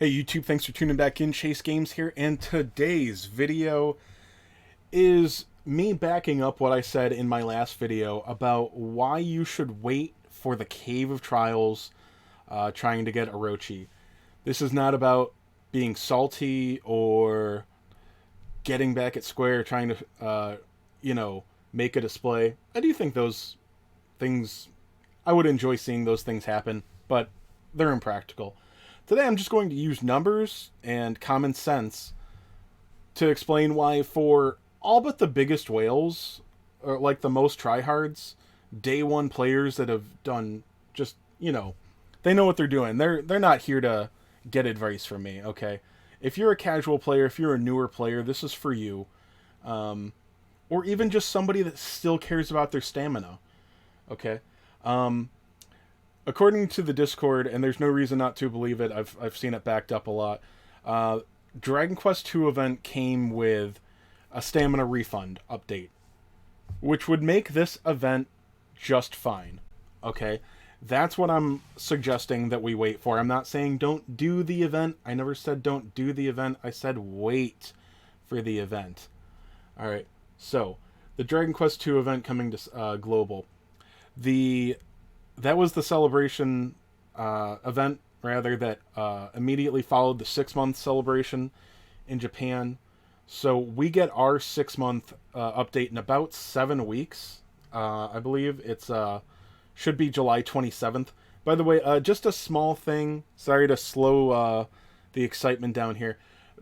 Hey YouTube, thanks for tuning back in. Chase Games here, and today's video is me backing up what I said in my last video about why you should wait for the Cave of Trials trying to get Orochi. This is not about being salty or getting back at Square trying to, make a display. I do think those things, I would enjoy seeing those things happen, but they're impractical. Today I'm just going to use numbers and common sense to explain why for all but the biggest whales, or like the most tryhards, day one players that have done just, they know what they're doing. They're not here to get advice from me, okay? If you're a casual player, if you're a newer player, this is for you. Or even just somebody that still cares about their stamina, okay? According to the Discord, and there's no reason not to believe it, I've seen it backed up a lot. Dragon Quest II event came with a stamina refund update, which would make this event just fine. Okay, that's what I'm suggesting that we wait for. I'm not saying don't do the event. I never said don't do the event. I said wait for the event. All right. So the Dragon Quest II event coming to global. That was the celebration event, rather, that immediately followed the 6-month celebration in Japan. So we get our 6-month update in about 7 weeks. I believe it's should be July 27th. By the way, just a small thing. Sorry to slow the excitement down here.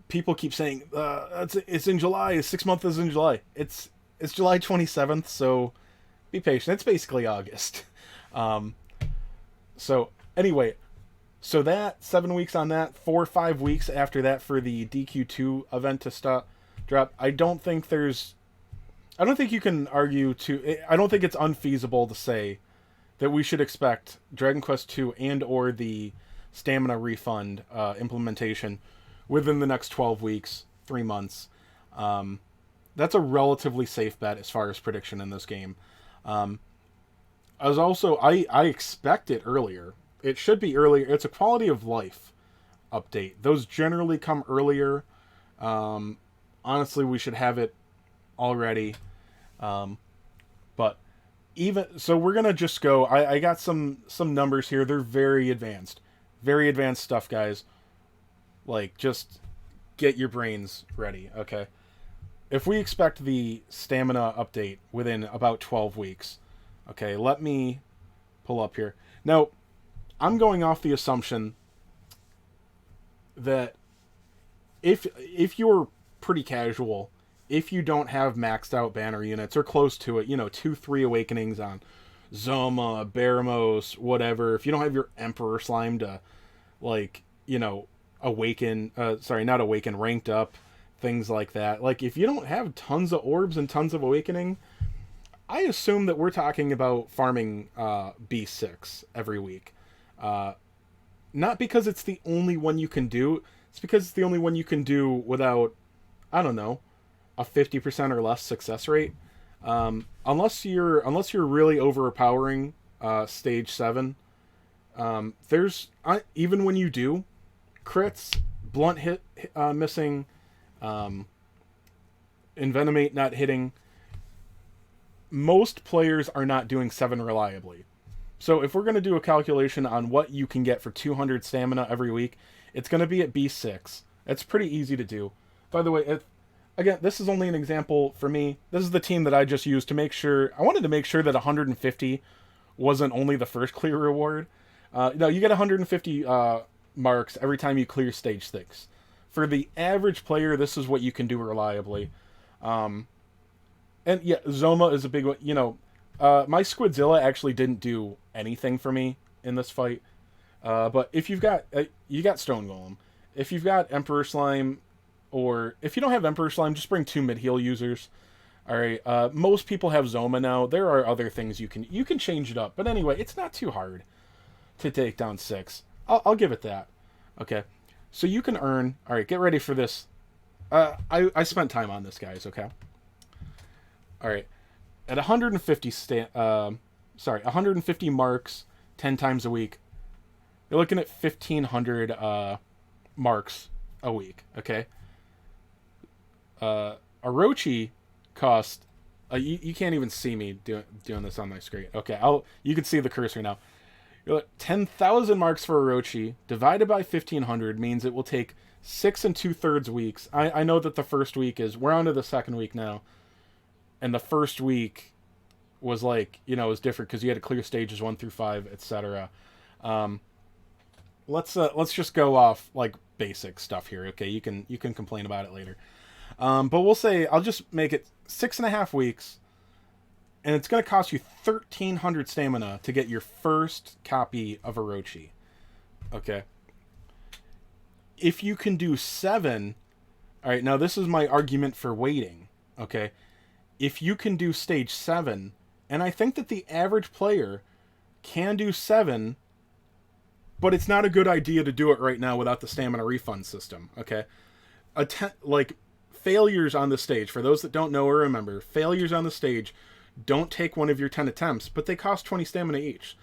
People keep saying it's in July. 6 month is in July. It's July 27th. So be patient. It's basically August. So anyway, so that 7 weeks on that, 4 or 5 weeks after that for the DQ2 event to drop. I don't think you can argue I don't think it's unfeasible to say that we should expect Dragon Quest II and or the stamina refund implementation within the next 12 weeks, 3 months. That's a relatively safe bet as far as prediction in this game. I expect it earlier. It should be earlier. It's a quality of life update. Those generally come earlier. Honestly, we should have it already. But even so, we're gonna just go. I got some numbers here. They're very advanced stuff, guys. Like, just get your brains ready, okay? If we expect the stamina update within about 12 weeks. Okay, let me pull up here. Now, I'm going off the assumption that if you're pretty casual, if you don't have maxed out banner units or close to it, 2-3 awakenings on Zoma, Baramos, whatever, if you don't have your Emperor Slime to, ranked up, things like that. Like, if you don't have tons of orbs and tons of awakening, I assume that we're talking about farming B6 every week. Not because it's the only one you can do. It's because it's the only one you can do without, I don't know, a 50% or less success rate. Unless you're really overpowering stage 7. Even when you do crits, blunt hit missing, envenomate not hitting, most players are not doing 7 reliably. So if we're going to do a calculation on what you can get for 200 stamina every week, it's going to be at B6. It's pretty easy to do. By the way, again, this is only an example for me. This is the team that I just used to make sure. I wanted to make sure that 150 wasn't only the first clear reward. No, you get 150 marks every time you clear stage 6. For the average player, this is what you can do reliably. And yeah, Zoma is a big one. My Squidzilla actually didn't do anything for me in this fight. But if you got Stone Golem. If you've got Emperor Slime, or if you don't have Emperor Slime, just bring 2 mid-heal users. Alright, most people have Zoma now. There are other things you can change it up. But anyway, it's not too hard to take down 6. I'll give it that. Okay, so you can earn... Alright, get ready for this. I spent time on this, guys, okay? Alright, at 150 marks 10 times a week, you're looking at 1,500 marks a week. Okay. Orochi cost. You can't even see me doing this on my screen. Okay, you can see the cursor now. 10,000 marks for Orochi divided by 1,500 means it will take 6 2/3 weeks. I know that the first week we're on to the second week now, and the first week was like, was different because you had to clear stages 1 through 5, etc. Let's just go off like basic stuff here. Okay, you can complain about it later. But we'll say I'll just make it 6.5 weeks, and it's going to cost you 1,300 stamina to get your first copy of Orochi. Okay. If you can do 7, all right. Now this is my argument for waiting. Okay. If you can do stage 7, and I think that the average player can do 7, but it's not a good idea to do it right now without the stamina refund system. Okay. Failures on the stage, for those that don't know or remember, failures on the stage don't take one of your 10 attempts, but they cost 20 stamina each.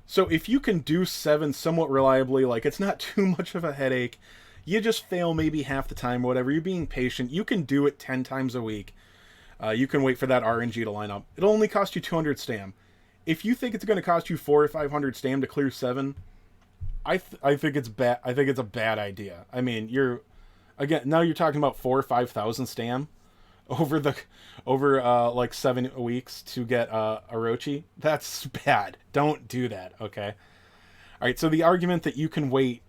So if you can do 7 somewhat reliably, like it's not too much of a headache, you just fail maybe half the time, whatever, you're being patient, you can do it 10 times a week. You can wait for that RNG to line up. It'll only cost you 200 stam. If you think it's going to cost you 400 or 500 stam to clear 7, I think it's bad. I think it's a bad idea. I mean, now you're talking about 4,000 or 5,000 stam over like 7 weeks to get Orochi. That's bad. Don't do that. Okay. All right. So the argument that you can wait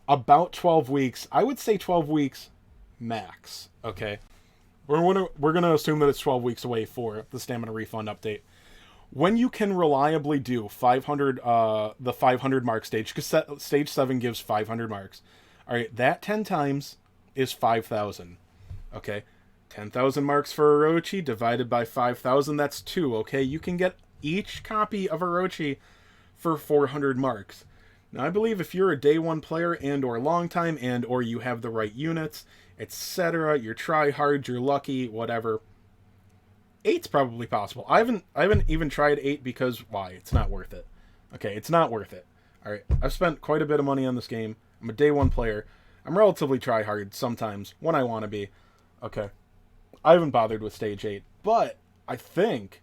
about 12 weeks, I would say 12 weeks max. Okay. We're gonna assume that it's 12 weeks away for the stamina refund update. When you can reliably do 500, the 500 mark stage, because stage 7 gives 500 marks. All right, that 10 times is 5,000. Okay, 10,000 marks for Orochi divided by 5,000, that's 2. Okay, you can get each copy of Orochi for 400 marks. Now, I believe if you're a day 1 player and or long time and or you have the right units, etc., you're try hard, you're lucky, whatever, 8's probably possible. I haven't even tried 8 because why? It's not worth it. Okay, it's not worth it. All right, I've spent quite a bit of money on this game. I'm a day 1 player. I'm relatively try hard sometimes when I want to be. Okay, I haven't bothered with stage 8, but I think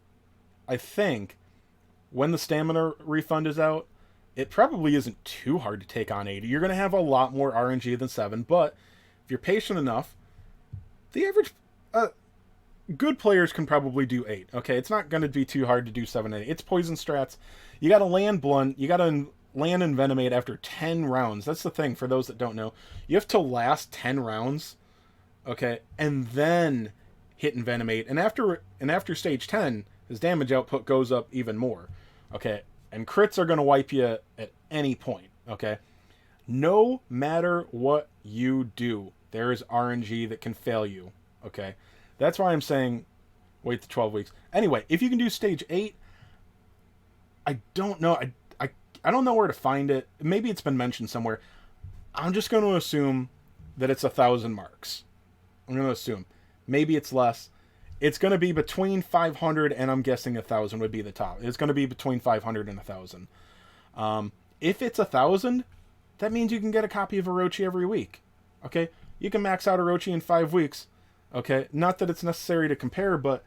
when the stamina refund is out, it probably isn't too hard to take on 8. You're going to have a lot more RNG than 7, but if you're patient enough, the average good players can probably do 8. Okay, it's not going to be too hard to do 7 and 8. It's poison strats. You got to land blunt. You got to land Envenomate after 10 rounds. That's the thing for those that don't know. You have to last 10 rounds, okay, and then hit Envenomate. And after stage 10, his damage output goes up even more. Okay, and crits are going to wipe you at any point, okay? No matter what you do, there is RNG that can fail you, okay? That's why I'm saying wait the 12 weeks. Anyway, if you can do stage 8, I don't know. I don't know where to find it. Maybe it's been mentioned somewhere. I'm just going to assume that it's 1,000 marks. I'm going to assume. Maybe it's less. It's going to be between 500 and I'm guessing 1,000 would be the top. It's going to be between 500 and 1,000. If it's 1,000, that means you can get a copy of Orochi every week. Okay? You can max out Orochi in 5 weeks. Okay? Not that it's necessary to compare, but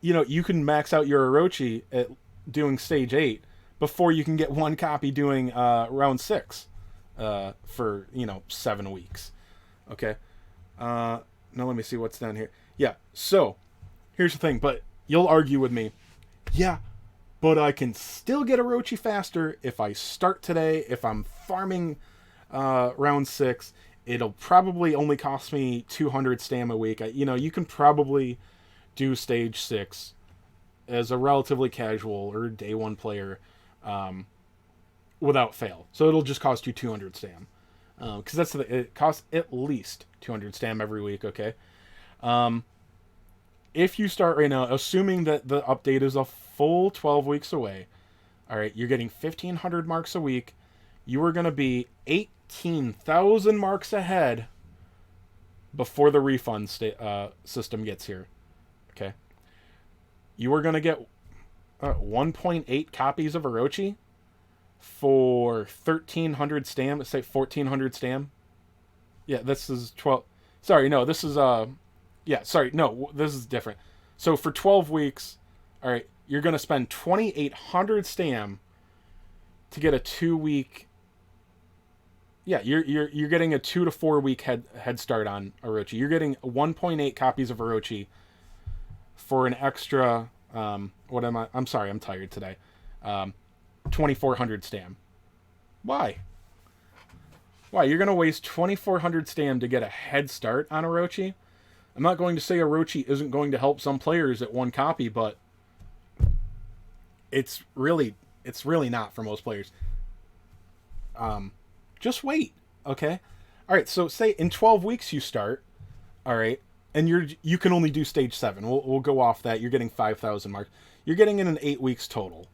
you can max out your Orochi at doing stage 8 before you can get 1 copy doing round 6 for 7 weeks. Okay, now let me see what's down here. Yeah, so here's the thing, but you'll argue with me, yeah, but I can still get Orochi faster if I start today. If I'm farming round 6, it'll probably only cost me 200 stam a week. You can probably do stage 6 as a relatively casual or day 1 player without fail. So it'll just cost you 200 stam. Because it costs at least 200 stam every week, okay? If you start right now, assuming that the update is a full 12 weeks away, all right, you're getting 1,500 marks a week. You are going to be 18,000 marks ahead before the refund system gets here, okay? You are going to get 1.8 copies of Orochi. for 1300 stam. Let's say 1400 stam. Yeah, this is 12. Sorry, no, this is yeah, sorry, no, this is different. So for 12 weeks, all right, you're gonna spend 2800 stam to get a 2 week. Yeah, you're getting a 2 to 4 week head start on Orochi. You're getting 1.8 copies of Orochi for an extra. What am I? I'm sorry, I'm tired today. 2400 stam. Why? Why? You're gonna waste 2400 stam to get a head start on Orochi? I'm not going to say Orochi isn't going to help some players at one copy, but it's really not for most players. Just wait, okay? All right, so say in 12 weeks you start, all right, and you can only do stage 7. We'll go off that. You're getting 5,000 marks. You're getting in 8 weeks total,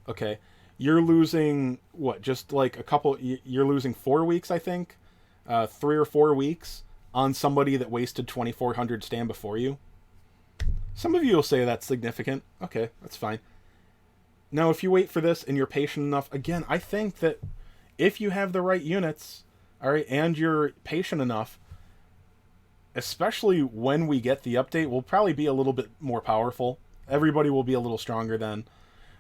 okay? You're losing what? Just like a couple. You're losing 4 weeks, I think, 3 or 4 weeks on somebody that wasted 2400 stam before you. Some of you will say that's significant. Okay, that's fine. Now, if you wait for this and you're patient enough, again, I think that if you have the right units, all right, and you're patient enough, especially when we get the update, we'll probably be a little bit more powerful. Everybody will be a little stronger then.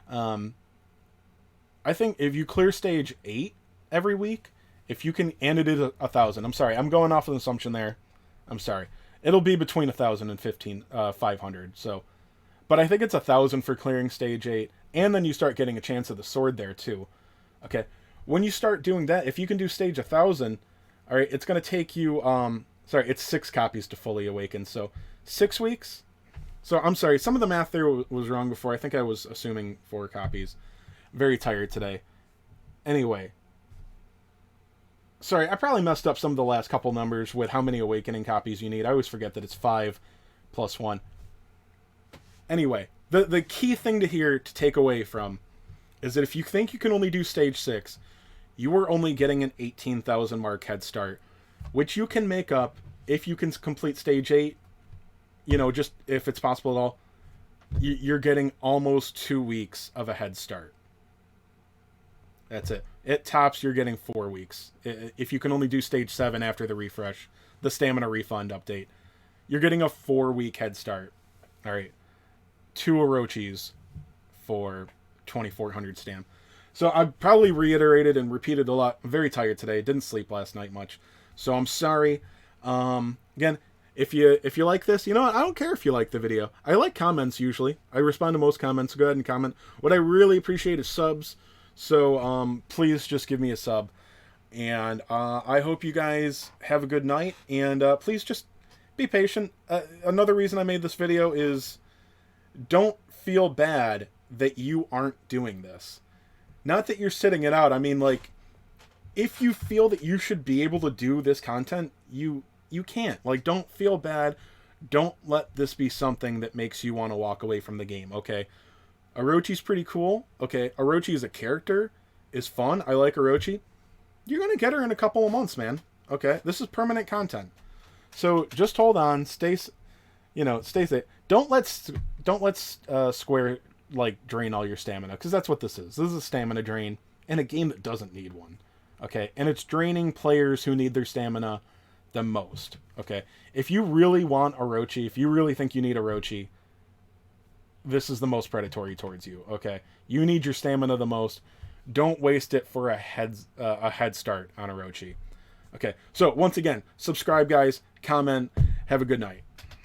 I think if you clear stage 8 every week, if you can, and it is 1,000. I'm sorry, I'm going off of an assumption there. I'm sorry. It'll be between 1,000 and 500. So, but I think it's 1,000 for clearing stage 8, and then you start getting a chance of the sword there too. Okay, when you start doing that, if you can do stage 1,000, all right, it's going to take you. Sorry, it's 6 copies to fully awaken. So 6 weeks. So I'm sorry, some of the math there was wrong before. I think I was assuming 4 copies. Very tired today. Anyway. Sorry, I probably messed up some of the last couple numbers with how many awakening copies you need. I always forget that it's 5 plus 1. Anyway, the key thing to take away from is that if you think you can only do stage 6, you are only getting an 18,000 mark head start, which you can make up if you can complete stage 8, you know, just if it's possible at all. You're getting almost 2 weeks of a head start. That's it. At tops, you're getting 4 weeks. If you can only do stage 7 after the refresh, the stamina refund update, you're getting a 4-week head start. All right. 2 Orochis for 2,400 stam. So I probably reiterated and repeated a lot. I'm very tired today. Didn't sleep last night much. So I'm sorry. Again, if you like this, you know what? I don't care if you like the video. I like comments usually. I respond to most comments. Go ahead and comment. What I really appreciate is subs. So please just give me a sub. And I hope you guys have a good night. And please just be patient. Another reason I made this video is don't feel bad that you aren't doing this. Not that you're sitting it out. I mean, like, if you feel that you should be able to do this content, you can't. Like, don't feel bad. Don't let this be something that makes you want to walk away from the game, okay? Orochi's pretty cool. Okay, Orochi as a character is fun. I like Orochi. You're going to get her in a couple of months, man. Okay, this is permanent content. So just hold on. Stay safe. Don't let Square, like, drain all your stamina, because that's what this is. This is a stamina drain in a game that doesn't need one. Okay, and it's draining players who need their stamina the most. Okay, if you really want Orochi, if you really think you need Orochi, this is the most predatory towards you. Okay, you need your stamina the most. Don't waste it for a head start on Orochi. Okay, so once again, subscribe, guys, comment, have a good night.